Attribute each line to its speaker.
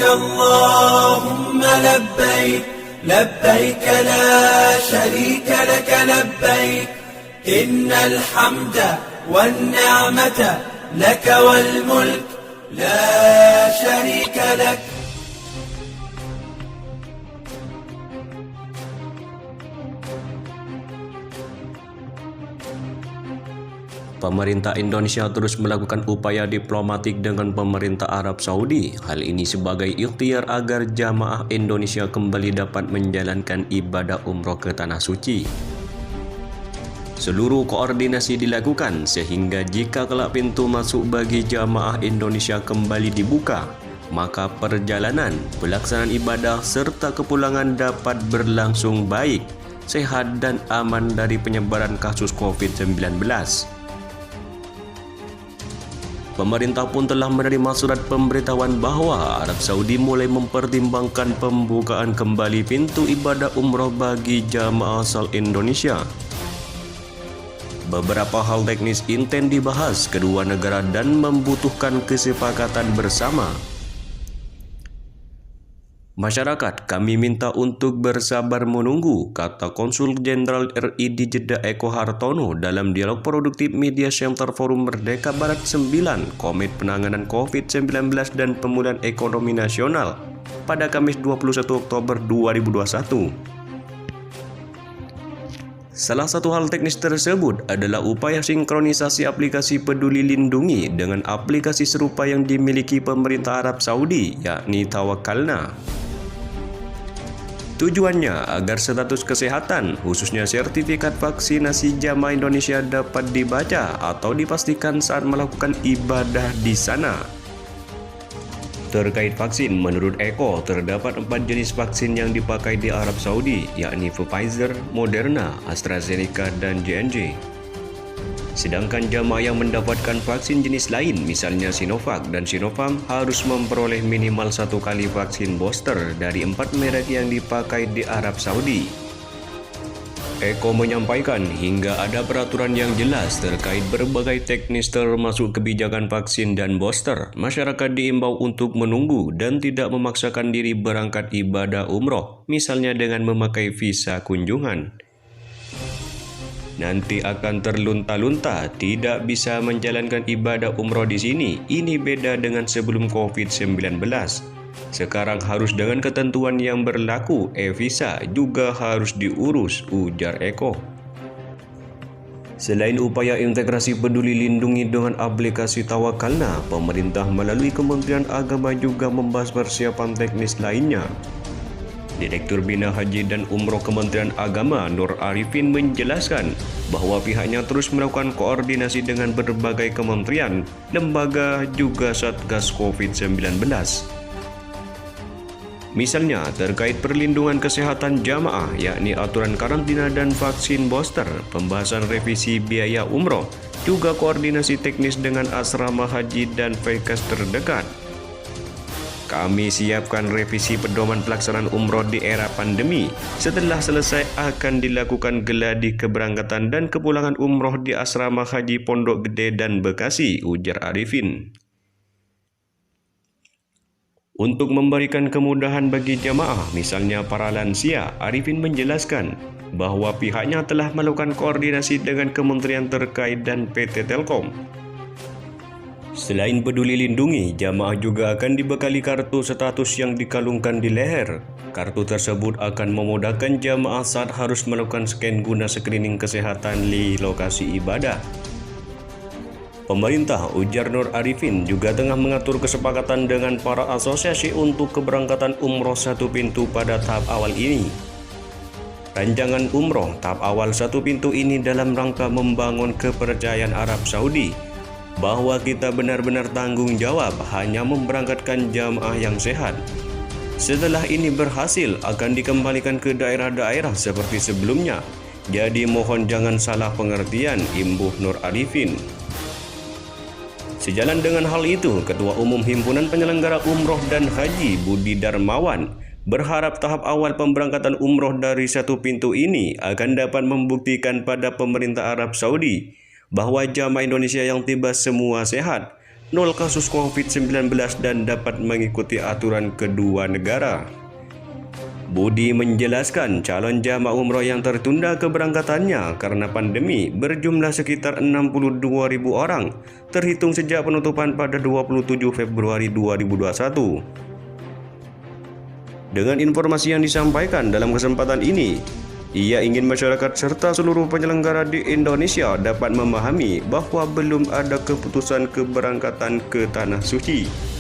Speaker 1: اللهم لبيك لبيك لا شريك لك لبيك إن الحمد والنعمة لك والملك لا شريك لك.
Speaker 2: Pemerintah Indonesia terus melakukan upaya diplomatik dengan pemerintah Arab Saudi. Hal ini sebagai ikhtiar agar jamaah Indonesia kembali dapat menjalankan ibadah umroh ke Tanah Suci. Seluruh koordinasi dilakukan sehingga jika kelak pintu masuk bagi jamaah Indonesia kembali dibuka, maka perjalanan, pelaksanaan ibadah serta kepulangan dapat berlangsung baik, sehat dan aman dari penyebaran kasus COVID-19. Pemerintah pun telah menerima surat pemberitahuan bahwa Arab Saudi mulai mempertimbangkan pembukaan kembali pintu ibadah umroh bagi jamaah asal Indonesia. Beberapa hal teknis intens dibahas kedua negara dan membutuhkan kesepakatan bersama. Masyarakat, kami minta untuk bersabar menunggu, kata Konsul Jenderal RI di Jeddah Eko Hartono dalam dialog produktif Media Center Forum Merdeka Barat 9 Komit Penanganan COVID-19 dan Pemulihan Ekonomi Nasional pada Kamis 21 Oktober 2021. Salah satu hal teknis tersebut adalah upaya sinkronisasi aplikasi Peduli Lindungi dengan aplikasi serupa yang dimiliki pemerintah Arab Saudi, yakni Tawakkalna. Tujuannya agar status kesehatan, khususnya sertifikat vaksinasi jamaah Indonesia dapat dibaca atau dipastikan saat melakukan ibadah di sana. Terkait vaksin, menurut Eko, terdapat 4 jenis vaksin yang dipakai di Arab Saudi, yakni Pfizer, Moderna, AstraZeneca, dan J&J. Sedangkan jamaah yang mendapatkan vaksin jenis lain, misalnya Sinovac dan Sinopharm, harus memperoleh minimal 1 kali vaksin booster dari 4 merek yang dipakai di Arab Saudi. Eko menyampaikan hingga ada peraturan yang jelas terkait berbagai teknis termasuk kebijakan vaksin dan booster, masyarakat diimbau untuk menunggu dan tidak memaksakan diri berangkat ibadah umroh, misalnya dengan memakai visa kunjungan. Nanti akan terlunta-lunta, tidak bisa menjalankan ibadah umroh di sini. Ini beda dengan sebelum COVID-19. Sekarang harus dengan ketentuan yang berlaku, visa juga harus diurus, ujar Eko. Selain upaya integrasi Peduli Lindungi dengan aplikasi Tawakkalna, pemerintah melalui Kementerian Agama juga membahas persiapan teknis lainnya. Direktur Bina Haji dan Umroh Kementerian Agama Nur Arifin menjelaskan bahwa pihaknya terus melakukan koordinasi dengan berbagai kementerian, lembaga, juga Satgas COVID-19. Misalnya terkait perlindungan kesehatan jamaah, yakni aturan karantina dan vaksin booster, pembahasan revisi biaya umroh, juga koordinasi teknis dengan asrama haji dan Vkes terdekat. Kami siapkan revisi pedoman pelaksanaan umroh di era pandemi. Setelah selesai akan dilakukan geladi keberangkatan dan kepulangan umroh di asrama haji Pondok Gede dan Bekasi, ujar Arifin. Untuk memberikan kemudahan bagi jamaah, misalnya para lansia, Arifin menjelaskan bahwa pihaknya telah melakukan koordinasi dengan kementerian terkait dan PT Telkom. Selain Peduli Lindungi, jamaah juga akan dibekali kartu status yang dikalungkan di leher. Kartu tersebut akan memudahkan jamaah saat harus melakukan scan guna screening kesehatan di lokasi ibadah. Pemerintah, ujar Nur Arifin, juga tengah mengatur kesepakatan dengan para asosiasi untuk keberangkatan umroh 1 pintu pada tahap awal ini. Rancangan umroh tahap awal 1 pintu ini dalam rangka membangun kepercayaan Arab Saudi bahwa kita benar-benar tanggung jawab hanya memberangkatkan jamaah yang sehat. Setelah ini berhasil, akan dikembalikan ke daerah-daerah seperti sebelumnya. Jadi mohon jangan salah pengertian, imbuh Nur Arifin. Sejalan dengan hal itu, Ketua Umum Himpunan Penyelenggara Umroh dan Haji Budi Darmawan berharap tahap awal pemberangkatan umroh dari 1 pintu ini akan dapat membuktikan pada pemerintah Arab Saudi bahwa jamaah Indonesia yang tiba semua sehat, nol kasus COVID-19 dan dapat mengikuti aturan kedua negara. Budi menjelaskan calon jamaah umroh yang tertunda keberangkatannya karena pandemi berjumlah sekitar 62.000 orang terhitung sejak penutupan pada 27 Februari 2021. Dengan informasi yang disampaikan dalam kesempatan ini, ia ingin masyarakat serta seluruh penyelenggara di Indonesia dapat memahami bahwa belum ada keputusan keberangkatan ke Tanah Suci.